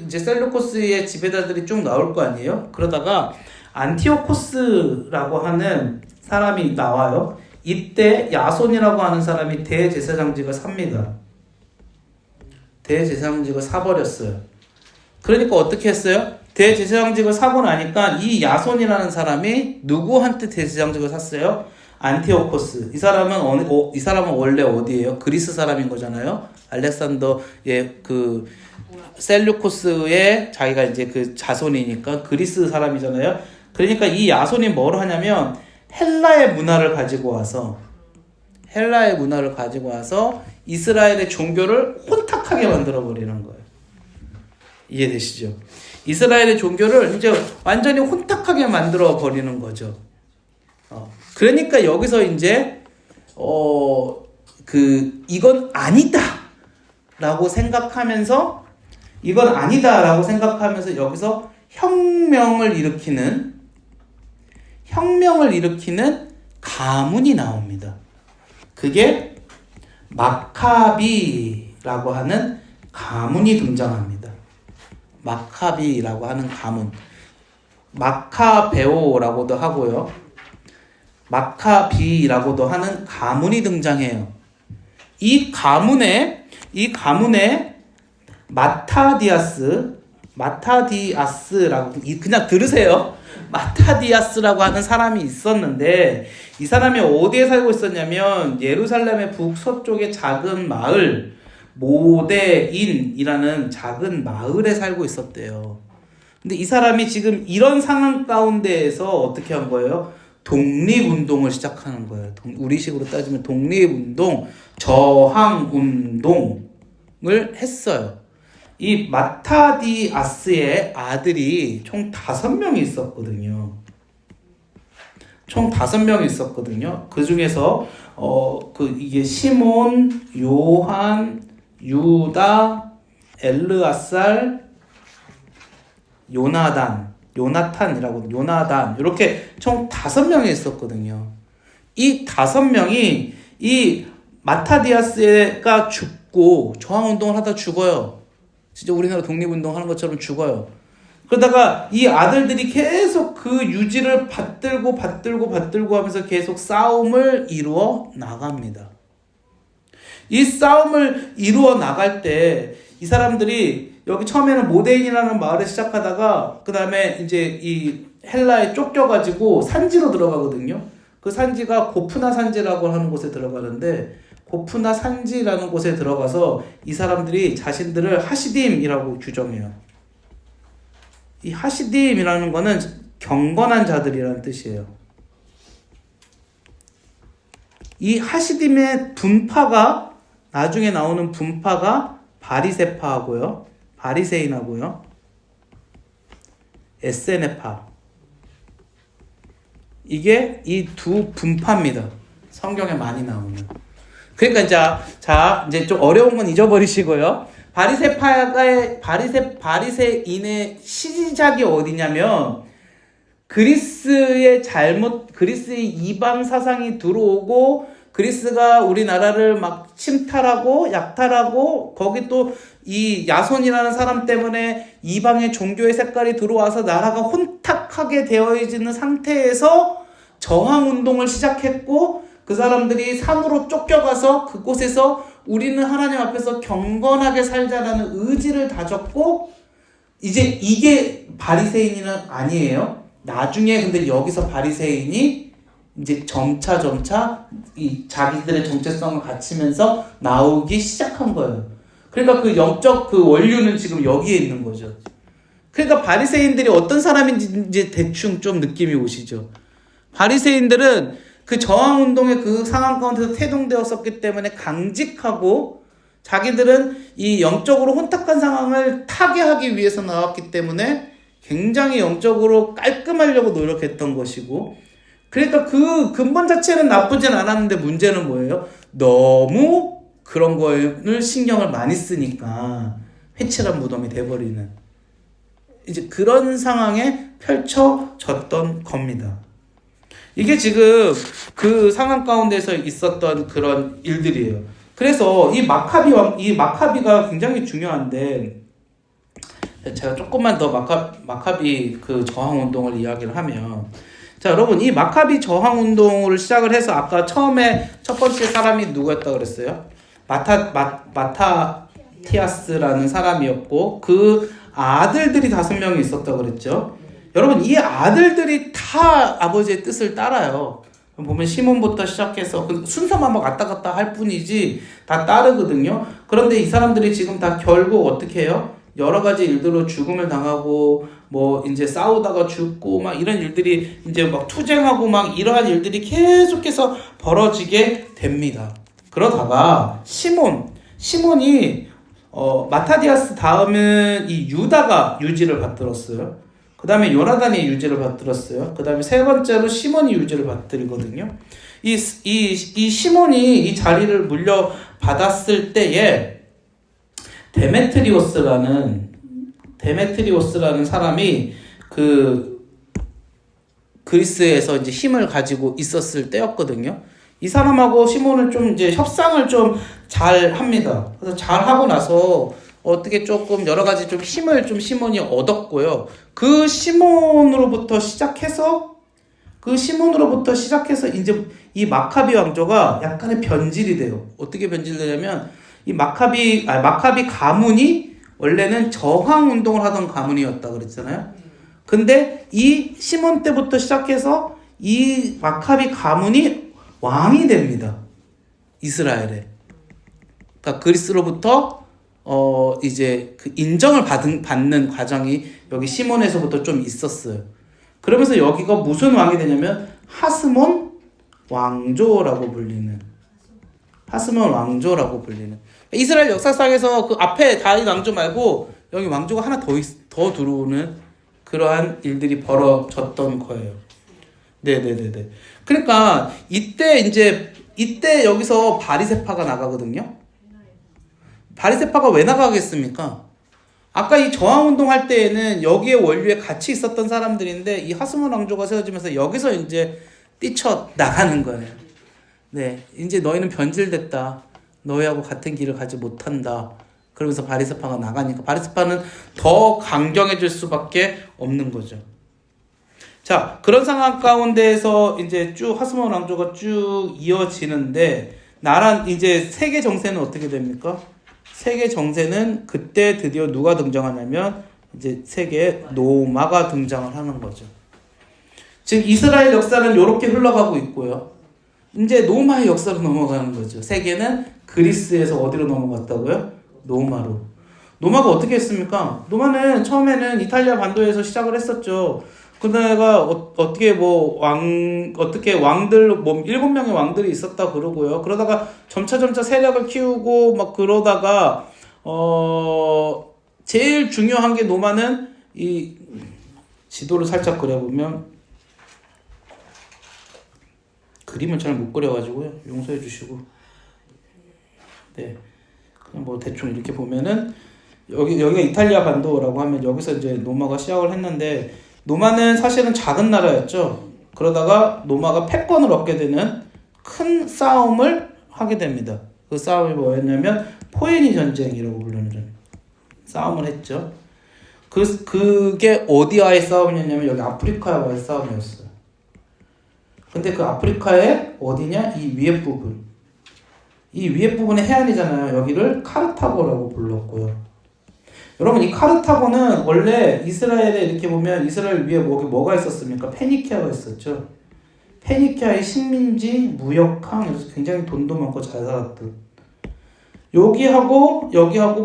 이제 셀루코스의 지배자들이 쭉 나올 거 아니에요? 그러다가 안티오코스라고 하는 사람이 나와요. 이때 야손이라고 하는 사람이 대제사장직을 삽니다. 대제사장직을 사버렸어요. 그러니까 어떻게 했어요? 대제사장직을 사고 나니까 이 야손이라는 사람이 누구한테 대제사장직을 샀어요? 안티오코스. 이 사람은 원래 어디예요? 그리스 사람인 거잖아요. 알렉산더의 그 셀류코스의 자기가 이제 그 자손이니까 그리스 사람이잖아요. 그러니까 이 야손이 뭘 하냐면 헬라의 문화를 가지고 와서 이스라엘의 종교를 혼탁하게 만들어 버리는 거예요. 이해되시죠? 이스라엘의 종교를 이제 완전히 혼탁하게 만들어 버리는 거죠. 그러니까 여기서 이제 이건 아니다라고 생각하면서 여기서 혁명을 일으키는 가문이 나옵니다. 그게 마카비라고 하는 가문이 등장합니다. 마카비라고 하는 가문. 마카베오라고도 하고요. 마카비라고도 하는 가문이 등장해요. 이 가문에 마타디아스라고 그냥 들으세요. 마타디아스라고 하는 사람이 있었는데 이 사람이 어디에 살고 있었냐면 예루살렘의 북서쪽의 작은 마을 모데인이라는 작은 마을에 살고 있었대요. 근데 이 사람이 지금 이런 상황 가운데에서 어떻게 한 거예요? 독립운동을 시작하는 거예요. 우리식으로 따지면 독립운동, 저항운동을 했어요. 이 마타디아스의 아들이 총 5명이 있었거든요. 총 5명이 있었거든요. 그 중에서 이게 시몬, 요한, 유다, 엘르아살, 요나단 이렇게 총 5명이 있었거든요. 이 5명이 이 마타디아스가 죽고 저항운동을 하다 죽어요. 진짜 우리나라 독립운동 하는 것처럼 죽어요. 그러다가 이 아들들이 계속 그 유지를 받들고 하면서 계속 싸움을 이루어 나갑니다. 이 싸움을 이루어 나갈 때 이 사람들이 여기 처음에는 모데인이라는 마을에 시작하다가 그 다음에 이제 이 헬라에 쫓겨가지고 산지로 들어가거든요. 그 산지가 고프나 산지라고 하는 곳에 들어가는데 고프나 산지라는 곳에 들어가서 이 사람들이 자신들을 하시딤이라고 규정해요. 이 하시딤이라는 거는 경건한 자들이라는 뜻이에요. 이 하시딤의 분파가 나중에 나오는 분파가 바리새파하고요, 바리새인하고요, 에세네파. 이게 이 두 분파입니다. 성경에 많이 나오는. 그러니까 이제 좀 어려운 건 잊어버리시고요. 바리새인의 시작이 어디냐면 그리스의 이방 사상이 들어오고 그리스가 우리나라를 막 침탈하고 약탈하고 거기 또 이 야손이라는 사람 때문에 이방의 종교의 색깔이 들어와서 나라가 혼탁하게 되어 있는 상태에서 저항운동을 시작했고 그 사람들이 산으로 쫓겨가서 그곳에서 우리는 하나님 앞에서 경건하게 살자라는 의지를 다졌고 이제 이게 바리새인은 아니에요. 나중에 근데 여기서 바리새인이 이제 점차 이 자기들의 정체성을 갖추면서 나오기 시작한 거예요. 그러니까 그 영적 그 원류는 지금 여기에 있는 거죠. 그러니까 바리새인들이 어떤 사람인지 이제 대충 좀 느낌이 오시죠. 바리새인들은 그 저항운동의 그 상황 가운데서 태동되었었기 때문에 강직하고 자기들은 이 영적으로 혼탁한 상황을 타개하기 위해서 나왔기 때문에 굉장히 영적으로 깔끔하려고 노력했던 것이고 그러니까 그 근본 자체는 나쁘진 않았는데 문제는 뭐예요? 너무 그런 거를 신경을 많이 쓰니까 회칠한 무덤이 돼버리는 이제 그런 상황에 펼쳐졌던 겁니다. 이게 지금 그 상황 가운데서 있었던 그런 일들이에요. 그래서 이 마카비가 굉장히 중요한데 제가 조금만 더 마카비 그 저항 운동을 이야기를 하면 자 여러분 이 마카비 저항 운동을 시작을 해서 아까 처음에 첫 번째 사람이 누구였다 그랬어요? 마타티아스라는 사람이었고 그 아들들이 5명이 있었다 그랬죠. 여러분 이 아들들이 다 아버지의 뜻을 따라요. 보면 시몬부터 시작해서 그 순서만 막 왔다 갔다 할 뿐이지 다 따르거든요. 그런데 이 사람들이 지금 다 결국 어떻게 해요? 여러 가지 일들로 죽음을 당하고 뭐 이제 싸우다가 죽고 막 이런 일들이 이제 막 투쟁하고 막 이러한 일들이 계속해서 벌어지게 됩니다. 그러다가 시몬이 마타디아스 다음은 이 유다가 유지를 받들었어요. 그 다음에 요나단이 유지를 받들었어요. 그 다음에 세 번째로 시몬이 유지를 받들거든요. 이 시몬이 이 자리를 물려받았을 때에 데메트리오스라는 사람이 그 그리스에서 이제 힘을 가지고 있었을 때였거든요. 이 사람하고 시몬은 좀 이제 협상을 좀 잘 합니다. 그래서 잘 하고 나서 어떻게 조금 여러 가지 좀 힘을 좀 시몬이 얻었고요. 그 시몬으로부터 시작해서 이제 이 마카비 왕조가 약간의 변질이 돼요. 어떻게 변질되냐면 이 마카비 가문이 원래는 저항 운동을 하던 가문이었다 그랬잖아요. 근데 이 시몬 때부터 시작해서 이 마카비 가문이 왕이 됩니다. 이스라엘에. 그러니까 그리스로부터 이제 그 인정을 받는 과정이 여기 시몬에서부터 좀 있었어요. 그러면서 여기가 무슨 왕이 되냐면 하스몬 왕조라고 불리는 하스몬 왕조라고 불리는. 이스라엘 역사상에서 그 앞에 다윗 왕조 말고 여기 왕조가 하나 더 들어오는 그러한 일들이 벌어졌던 거예요. 네네네네. 그러니까 이때 여기서 바리새파가 나가거든요. 바리새파가 왜 나가겠습니까? 아까 이 저항운동 할 때에는 여기에 원류에 같이 있었던 사람들인데 이 하스몬 왕조가 세워지면서 여기서 이제 뛰쳐 나가는 거예요. 네, 이제 너희는 변질됐다. 너희하고 같은 길을 가지 못한다. 그러면서 바리새파가 나가니까 바리새파는 더 강경해질 수밖에 없는 거죠. 자, 그런 상황 가운데에서 이제 쭉 하스몬 왕조가 쭉 이어지는데 이제 세계 정세는 어떻게 됩니까? 세계 정세는 그때 드디어 누가 등장하냐면 이제 세계에 로마가 등장을 하는 거죠. 지금 이스라엘 역사는 이렇게 흘러가고 있고요. 이제 로마의 역사로 넘어가는 거죠. 세계는 그리스에서 어디로 넘어갔다고요? 로마로. 로마가 어떻게 했습니까? 로마는 처음에는 이탈리아 반도에서 시작을 했었죠. 그러다가 어떻게 왕들 7명의 왕들이 있었다 그러고요. 그러다가 점차 세력을 키우고 막 그러다가 제일 중요한 게 로마는 이 지도를 살짝 그려보면 그림을 잘 못 그려가지고요. 용서해 주시고. 네. 그냥 뭐 대충 이렇게 보면은 여기가 이탈리아 반도라고 하면 여기서 이제 로마가 시작을 했는데 로마는 사실은 작은 나라였죠. 그러다가 로마가 패권을 얻게 되는 큰 싸움을 하게 됩니다. 그 싸움이 뭐였냐면 포에니 전쟁이라고 부르는 싸움을 했죠. 그게 어디와의 싸움이었냐면 여기 아프리카와의 싸움이었어요. 근데 그 아프리카의 어디냐? 이 위에 부분. 이 위에 부분의 해안이잖아요. 여기를 카르타고라고 불렀고요. 여러분 이 카르타고는 원래 이스라엘에 이렇게 보면 이스라엘 위에 뭐가 있었습니까? 페니키아가 있었죠. 페니키아의 식민지, 무역항, 그래서 굉장히 돈도 많고 잘 살았던. 여기하고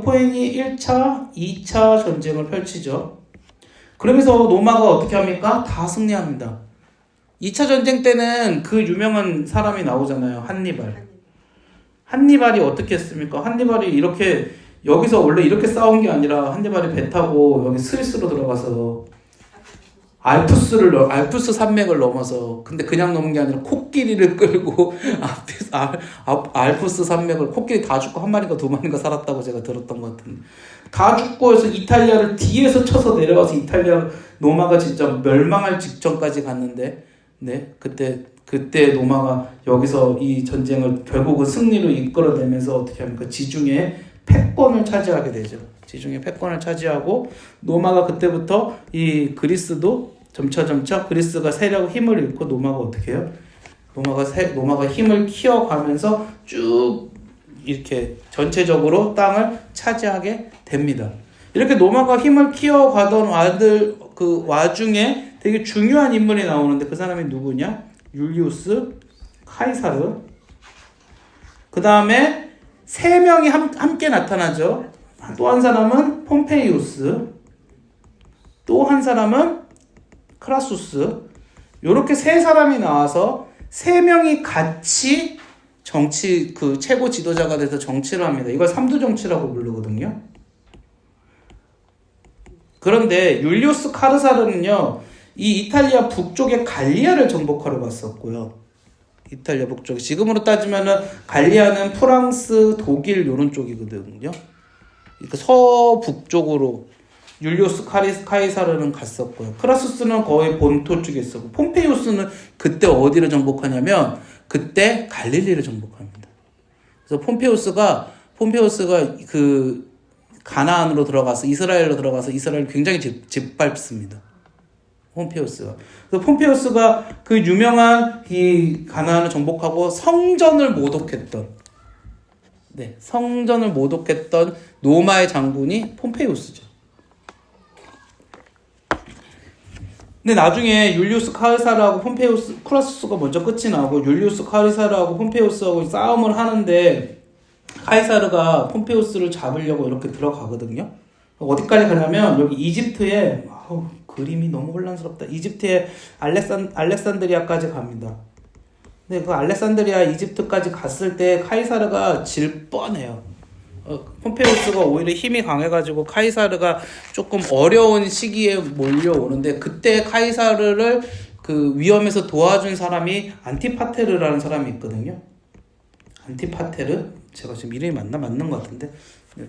포에니 1차, 2차 전쟁을 펼치죠. 그러면서 로마가 어떻게 합니까? 다 승리합니다. 2차 전쟁 때는 그 유명한 사람이 나오잖아요. 한니발이 어떻게 했습니까? 한니발이 이렇게 여기서 원래 이렇게 싸운 게 아니라 한니발이 배 타고 여기 스위스로 들어가서 알프스 산맥을 넘어서 근데 그냥 넘은 게 아니라 코끼리를 끌고 알프스 산맥을 코끼리 다 죽고 한 마리가 두 마리가 살았다고 제가 들었던 것 같은데 다 죽고 해서 이탈리아를 뒤에서 쳐서 내려가서 로마가 진짜 멸망할 직전까지 갔는데 네 그때 로마가 여기서 이 전쟁을 결국은 승리로 이끌어내면서 어떻게 합니까? 지중해 패권을 차지하게 되죠. 지중해 패권을 차지하고 로마가 그때부터 이 그리스도 점차 그리스가 힘을 잃고 로마가 어떻게 해요? 로마가 힘을 키워가면서 쭉 이렇게 전체적으로 땅을 차지하게 됩니다. 이렇게 로마가 힘을 키워가던 그 와중에 되게 중요한 인물이 나오는데 그 사람이 누구냐? 율리우스 카이사르. 그 다음에 3명이 함께 나타나죠. 또 한 사람은 폼페이우스, 또 한 사람은 크라수스. 이렇게 3사람이 나와서 3명이 같이 최고 지도자가 돼서 정치를 합니다. 이걸 삼두정치라고 부르거든요. 그런데 율리우스 카이사르는요, 이 이탈리아 북쪽의 갈리아를 정복하러 갔었고요. 이탈리아 북쪽. 지금으로 따지면은 갈리아는 프랑스, 독일 이런 쪽이거든요. 그러니까 서북쪽으로 율리우스 카이사르는 갔었고요. 크라수스는 거의 본토 쪽에 있었고 폼페이우스는 그때 어디를 정복하냐면 그때 갈릴리를 정복합니다. 그래서 폼페이우스가 그 가나안으로 들어가서 이스라엘로 들어가서 이스라엘을 굉장히 짓밟습니다. 폼페이우스가 그 유명한 이 가나안을 정복하고 성전을 모독했던 로마의 장군이 폼페이우스죠. 근데 나중에 율리우스 카이사르하고 크라수스가 먼저 끝이 나고 율리우스 카이사르하고 폼페이우스하고 싸움을 하는데 카이사르가 폼페이우스를 잡으려고 이렇게 들어가거든요. 어디까지 가냐면 여기 이집트에 그림이 너무 혼란스럽다. 이집트의 알렉산드리아까지 갑니다. 근데 그 알렉산드리아 이집트까지 갔을 때 카이사르가 질 뻔해요. 폼페이우스가 오히려 힘이 강해가지고 카이사르가 조금 어려운 시기에 몰려오는데 그때 카이사르를 그 위험에서 도와준 사람이 안티파테르라는 사람이 있거든요. 안티파테르? 제가 지금 이름이 맞는 것 같은데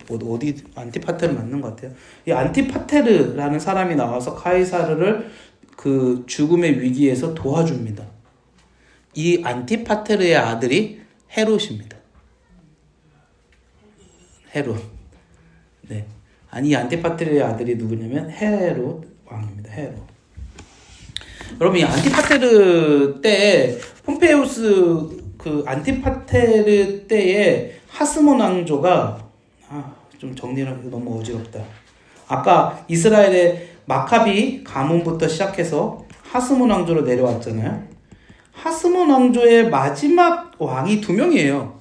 어디 안티파테르 맞는 것 같아요. 이 안티파테르라는 사람이 나와서 카이사르를 그 죽음의 위기에서 도와줍니다. 이 안티파테르의 아들이 헤롯입니다. 헤롯. 네. 아니, 이 안티파테르의 아들이 누구냐면 헤롯 왕입니다. 헤롯. 여러분, 이 안티파테르 때에 폼페이우스 그 안티파테르 때에 하스몬 왕조가 좀 정리를 하기 너무 어지럽다. 아까 이스라엘의 마카비 가문부터 시작해서 하스몬 왕조로 내려왔잖아요. 하스몬 왕조의 마지막 왕이 2명이에요.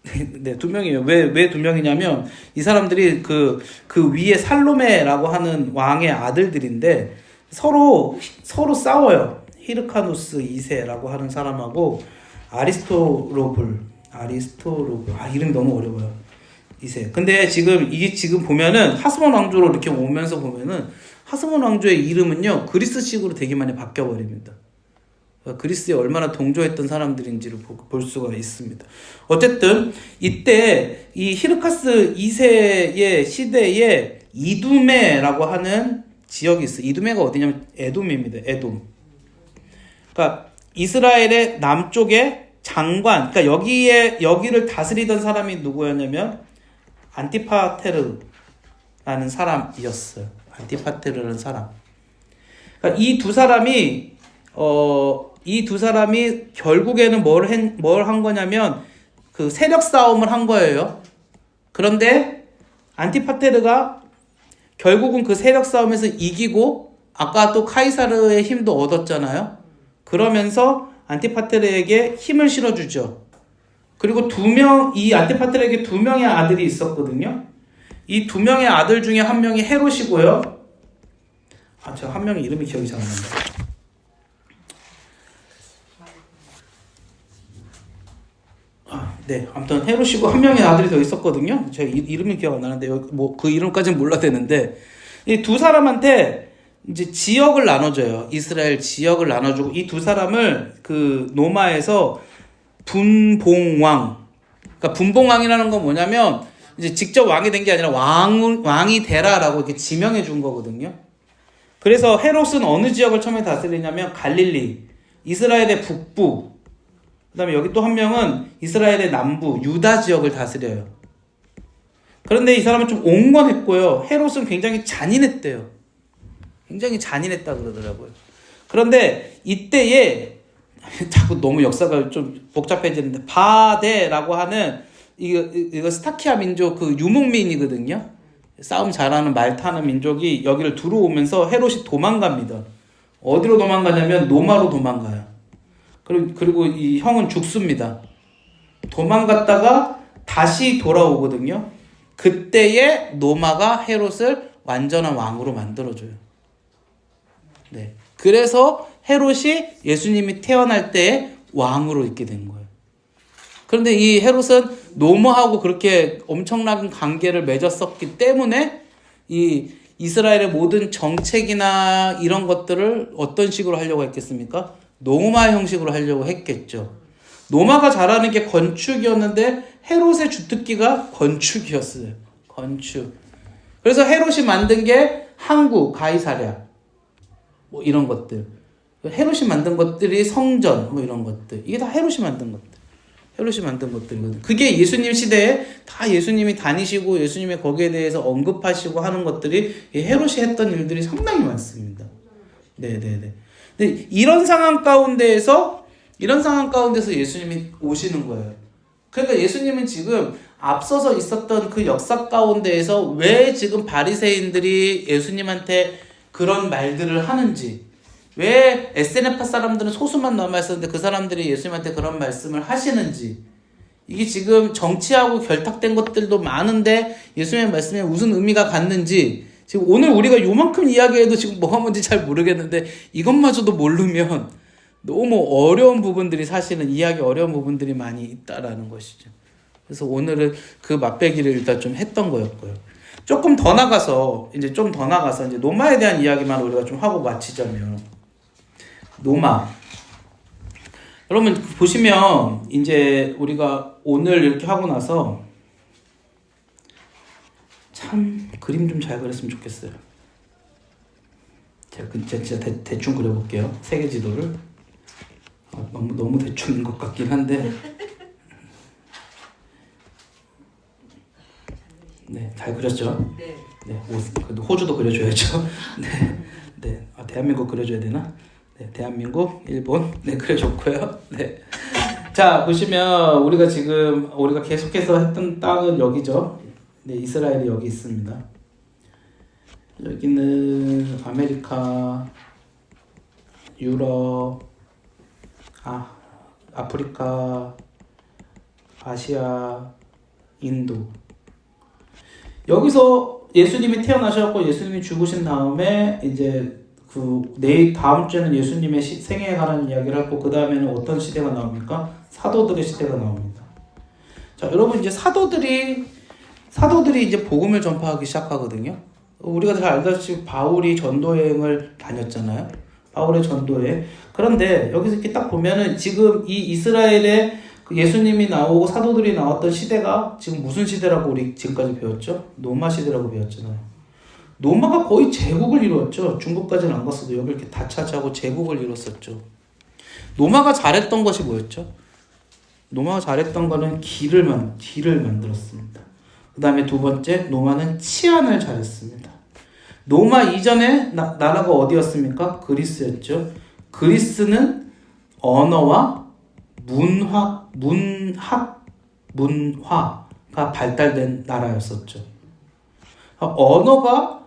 네, 2명이에요. 왜 2명이냐면 이 사람들이 그 위에 살로메라고 하는 왕의 아들들인데 서로 싸워요. 히르카누스 2세라고 하는 사람하고 아리스토로블. 이름이 너무 어려워요. 2세. 근데 지금 보면은 하스몬 왕조로 이렇게 오면서 보면은 하스몬 왕조의 이름은요 그리스식으로 되게 많이 바뀌어 버립니다. 그리스에 얼마나 동조했던 사람들인지를 볼 수가 있습니다. 어쨌든 이때 이 히르카스 2세의 시대에 이두메라고 하는 지역이 있어요. 이두메가 어디냐면 에돔입니다. 에돔. 그러니까 이스라엘의 남쪽의 장관, 그러니까 여기를 다스리던 사람이 누구였냐면 안티파테르라는 사람이었어요. 안티파테르라는 사람. 그러니까 이 두 사람이 결국에는 뭘 한 거냐면 그 세력 싸움을 한 거예요. 그런데 안티파테르가 결국은 그 세력 싸움에서 이기고 아까 또 카이사르의 힘도 얻었잖아요. 그러면서 안티파테르에게 힘을 실어주죠. 그리고 이 안티파테르에게 2명의 아들이 있었거든요. 이 2명의 아들 중에 한 명이 헤롯이고요. 제가 한 명의 이름이 기억이 잘 안 난다. 네, 아무튼 헤롯이고 한 명의 아들이 더 있었거든요. 제가 이름이 기억 안 나는데 그 이름까지는 몰라야 되는데 이 두 사람한테 이제 지역을 나눠줘요. 이스라엘 지역을 나눠주고 이 두 사람을 그 노마에서 분봉왕. 그러니까 분봉왕이라는 건 뭐냐면 이제 직접 왕이 된 게 아니라 왕이 되라라고 이렇게 지명해 준 거거든요. 그래서 헤롯은 어느 지역을 처음에 다스리냐면 갈릴리, 이스라엘의 북부. 그다음에 여기 또 한 명은 이스라엘의 남부, 유다 지역을 다스려요. 그런데 이 사람은 좀 온건했고요. 헤롯은 굉장히 잔인했대요. 굉장히 잔인했다 그러더라고요. 그런데 이때에 자꾸 너무 역사가 좀 복잡해지는데 바데라고 하는 이거 스타키아 민족 그 유목민이거든요. 싸움 잘하는 말 타는 민족이 여기를 들어오면서 헤롯이 도망갑니다. 어디로 도망가냐면 노마로 도망가요. 그리고 이 형은 죽습니다. 도망갔다가 다시 돌아오거든요. 그때에 노마가 헤롯을 완전한 왕으로 만들어줘요. 네. 그래서 헤롯이 예수님이 태어날 때 왕으로 있게 된 거예요. 그런데 이 헤롯은 노마하고 그렇게 엄청난 관계를 맺었었기 때문에 이 이스라엘의 모든 정책이나 이런 것들을 어떤 식으로 하려고 했겠습니까? 노마 형식으로 하려고 했겠죠. 노마가 잘하는 게 건축이었는데 헤롯의 주특기가 건축이었어요. 건축. 그래서 헤롯이 만든 게 항구, 가이사랴 뭐 이런 것들. 헤롯이 만든 것들이 성전 뭐 이런 것들. 이게 다 헤롯이 만든 것들. 헤롯이 만든 것들이거든요. 그게 예수님 시대에 다 예수님이 다니시고 예수님의 거기에 대해서 언급하시고 하는 것들이 헤롯이 했던 일들이 상당히 많습니다. 네네네. 근데 이런 상황 가운데에서 예수님이 오시는 거예요. 그러니까 예수님은 지금 앞서서 있었던 그 역사 가운데에서 왜 지금 바리새인들이 예수님한테 그런 말들을 하는지, 왜 에세네파 사람들은 소수만 남아있었는데 그 사람들이 예수님한테 그런 말씀을 하시는지, 이게 지금 정치하고 결탁된 것들도 많은데 예수님의 말씀에 무슨 의미가 갔는지, 지금 오늘 우리가 요만큼 이야기해도 지금 뭐가 뭔지 잘 모르겠는데 이것마저도 모르면 너무 어려운 부분들이 사실은 이해하기 어려운 부분들이 많이 있다라는 것이죠. 그래서 오늘은 그 맛배기를 일단 좀 했던 거였고요. 조금 더 나가서 이제 노마에 대한 이야기만 우리가 좀 하고 마치자면 노마. 여러분 보시면 이제 우리가 오늘 이렇게 하고 나서 참 그림 좀 잘 그렸으면 좋겠어요. 제가 진짜 대충 그려볼게요. 세계 지도를. 너무 대충인 것 같긴 한데 네, 잘 그렸죠? 네. 호주도 그려줘야죠. 네. 대한민국 그려줘야 되나? 네, 대한민국, 일본, 네, 그려줬고요. 네. 자, 보시면 우리가 계속해서 했던 땅은 여기죠. 네, 이스라엘이 여기 있습니다. 여기는 아메리카, 유럽, 아프리카, 아시아, 인도. 여기서 예수님이 태어나셨고 예수님이 죽으신 다음에 이제 다음 주에는 예수님의 생애에 관한 이야기를 하고 그 다음에는 어떤 시대가 나옵니까? 사도들의 시대가 나옵니다. 자, 여러분 이제 사도들이 이제 복음을 전파하기 시작하거든요. 우리가 잘 알다시피 바울이 전도여행을 다녔잖아요. 바울의 전도여행. 그런데 여기서 이렇게 딱 보면은 지금 이 이스라엘에 예수님이 나오고 사도들이 나왔던 시대가 지금 무슨 시대라고 우리 지금까지 배웠죠? 노마 시대라고 배웠잖아요. 노마가 거의 제국을 이루었죠. 중국까지는 안 갔어도 여기 이렇게 다 차지하고 제국을 이뤘었죠. 노마가 잘했던 것이 뭐였죠? 노마가 잘했던 거는 길을 만들었습니다. 그 다음에 두 번째, 노마는 치안을 잘했습니다. 노마 이전에 나라가 어디였습니까? 그리스였죠. 그리스는 언어와 문화가 발달된 나라였었죠. 언어가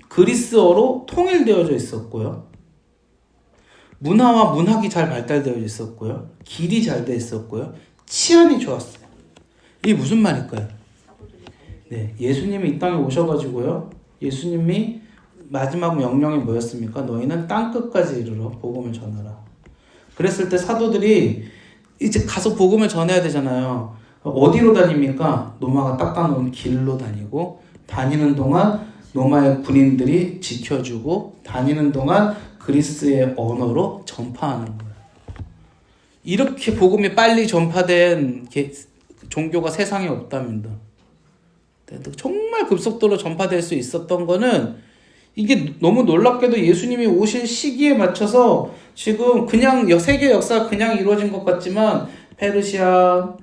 그리스어로 통일되어져 있었고요. 문화와 문학이 잘 발달되어 있었고요. 길이 잘 되어 있었고요. 치안이 좋았어요. 이게 무슨 말일까요? 네, 예수님이 이 땅에 오셔가지고요. 예수님이 마지막 명령이 뭐였습니까? 너희는 땅끝까지 이르러 복음을 전하라. 그랬을 때 사도들이 이제 가서 복음을 전해야 되잖아요. 어디로 다닙니까? 노마가 닦아놓은 길로 다니고, 다니는 동안 노마의 군인들이 지켜주고, 다니는 동안 그리스의 언어로 전파하는 거예요. 이렇게 복음이 빨리 전파된 종교가 세상에 없답니다. 정말 급속도로 전파될 수 있었던 거는 이게 너무 놀랍게도 예수님이 오실 시기에 맞춰서 지금 그냥 세계 역사가 그냥 이루어진 것 같지만 페르시아,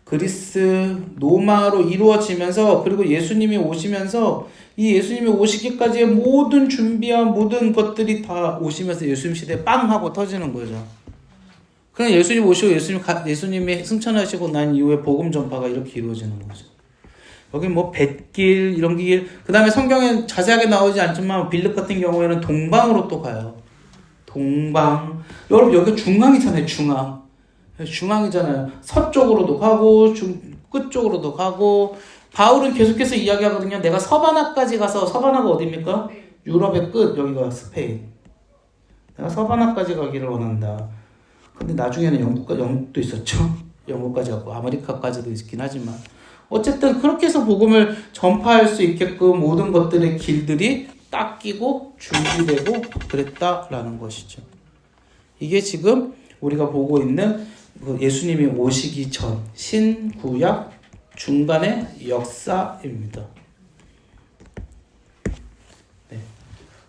그리스, 로마로 이루어지면서 그리고 예수님이 오시면서 이 예수님이 오시기까지의 모든 준비한 모든 것들이 다 오시면서 예수님 시대에 빵 하고 터지는 거죠. 그냥 예수님 오시고 예수님이 승천하시고 난 이후에 복음 전파가 이렇게 이루어지는 거죠. 여기 뭐 뱃길 이런 길, 그 다음에 성경에 자세하게 나오지 않지만 빌립 같은 경우에는 동방으로 또 가요. 동방. 여러분 여기 중앙이잖아요. 중앙이잖아요. 서쪽으로도 가고 끝쪽으로도 가고. 바울은 계속해서 이야기하거든요. 내가 서바나까지 가서, 서바나가 어디입니까? 유럽의 끝, 여기가 스페인. 내가 서바나까지 가기를 원한다. 근데 나중에는 영국도 있었죠. 영국까지 가고 아메리카까지도 있긴 하지만 어쨌든 그렇게 해서 복음을 전파할 수 있게끔 모든 것들의 길들이 닦이고 준비되고 그랬다라는 것이죠. 이게 지금 우리가 보고 있는 예수님이 오시기 전 신구약 중간의 역사입니다. 네.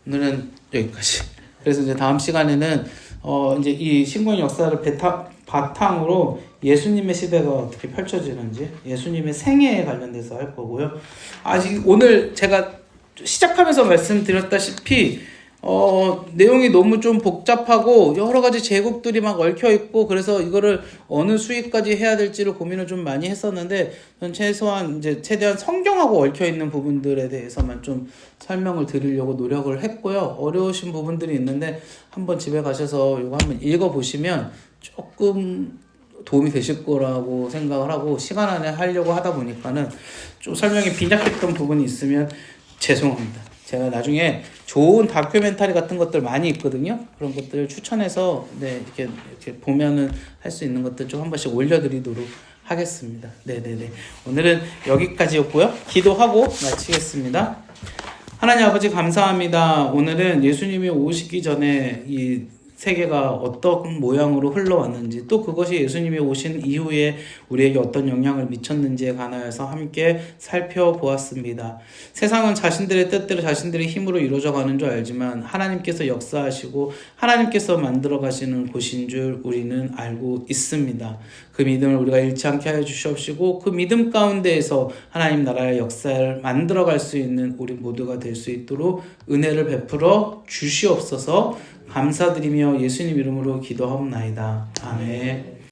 오늘은 여기까지. 그래서 이제 다음 시간에는 이제 이 신구약 역사를 바탕으로 예수님의 시대가 어떻게 펼쳐지는지, 예수님의 생애에 관련돼서 할 거고요. 아직 오늘 제가 시작하면서 말씀드렸다시피 내용이 너무 좀 복잡하고 여러 가지 제국들이 막 얽혀 있고 그래서 이거를 어느 수위까지 해야 될지를 고민을 좀 많이 했었는데 전 최대한 성경하고 얽혀 있는 부분들에 대해서만 좀 설명을 드리려고 노력을 했고요. 어려우신 부분들이 있는데 한번 집에 가셔서 이거 한번 읽어보시면 조금 도움이 되실 거라고 생각을 하고 시간 안에 하려고 하다 보니까는 좀 설명이 빈약했던 부분이 있으면 죄송합니다. 제가 나중에 좋은 다큐멘터리 같은 것들 많이 있거든요. 그런 것들 추천해서 네, 이렇게 보면은 할 수 있는 것들 좀 한 번씩 올려드리도록 하겠습니다. 네네네. 오늘은 여기까지였고요. 기도하고 마치겠습니다. 하나님 아버지 감사합니다. 오늘은 예수님이 오시기 전에 이 세계가 어떤 모양으로 흘러왔는지 또 그것이 예수님이 오신 이후에 우리에게 어떤 영향을 미쳤는지에 관하여서 함께 살펴보았습니다. 세상은 자신들의 뜻대로 자신들의 힘으로 이루어져 가는 줄 알지만 하나님께서 역사하시고 하나님께서 만들어 가시는 곳인 줄 우리는 알고 있습니다. 그 믿음을 우리가 잃지 않게 하여 주시옵시고 그 믿음 가운데에서 하나님 나라의 역사를 만들어 갈 수 있는 우리 모두가 될 수 있도록 은혜를 베풀어 주시옵소서. 감사드리며 예수님 이름으로 기도하옵나이다. 아멘.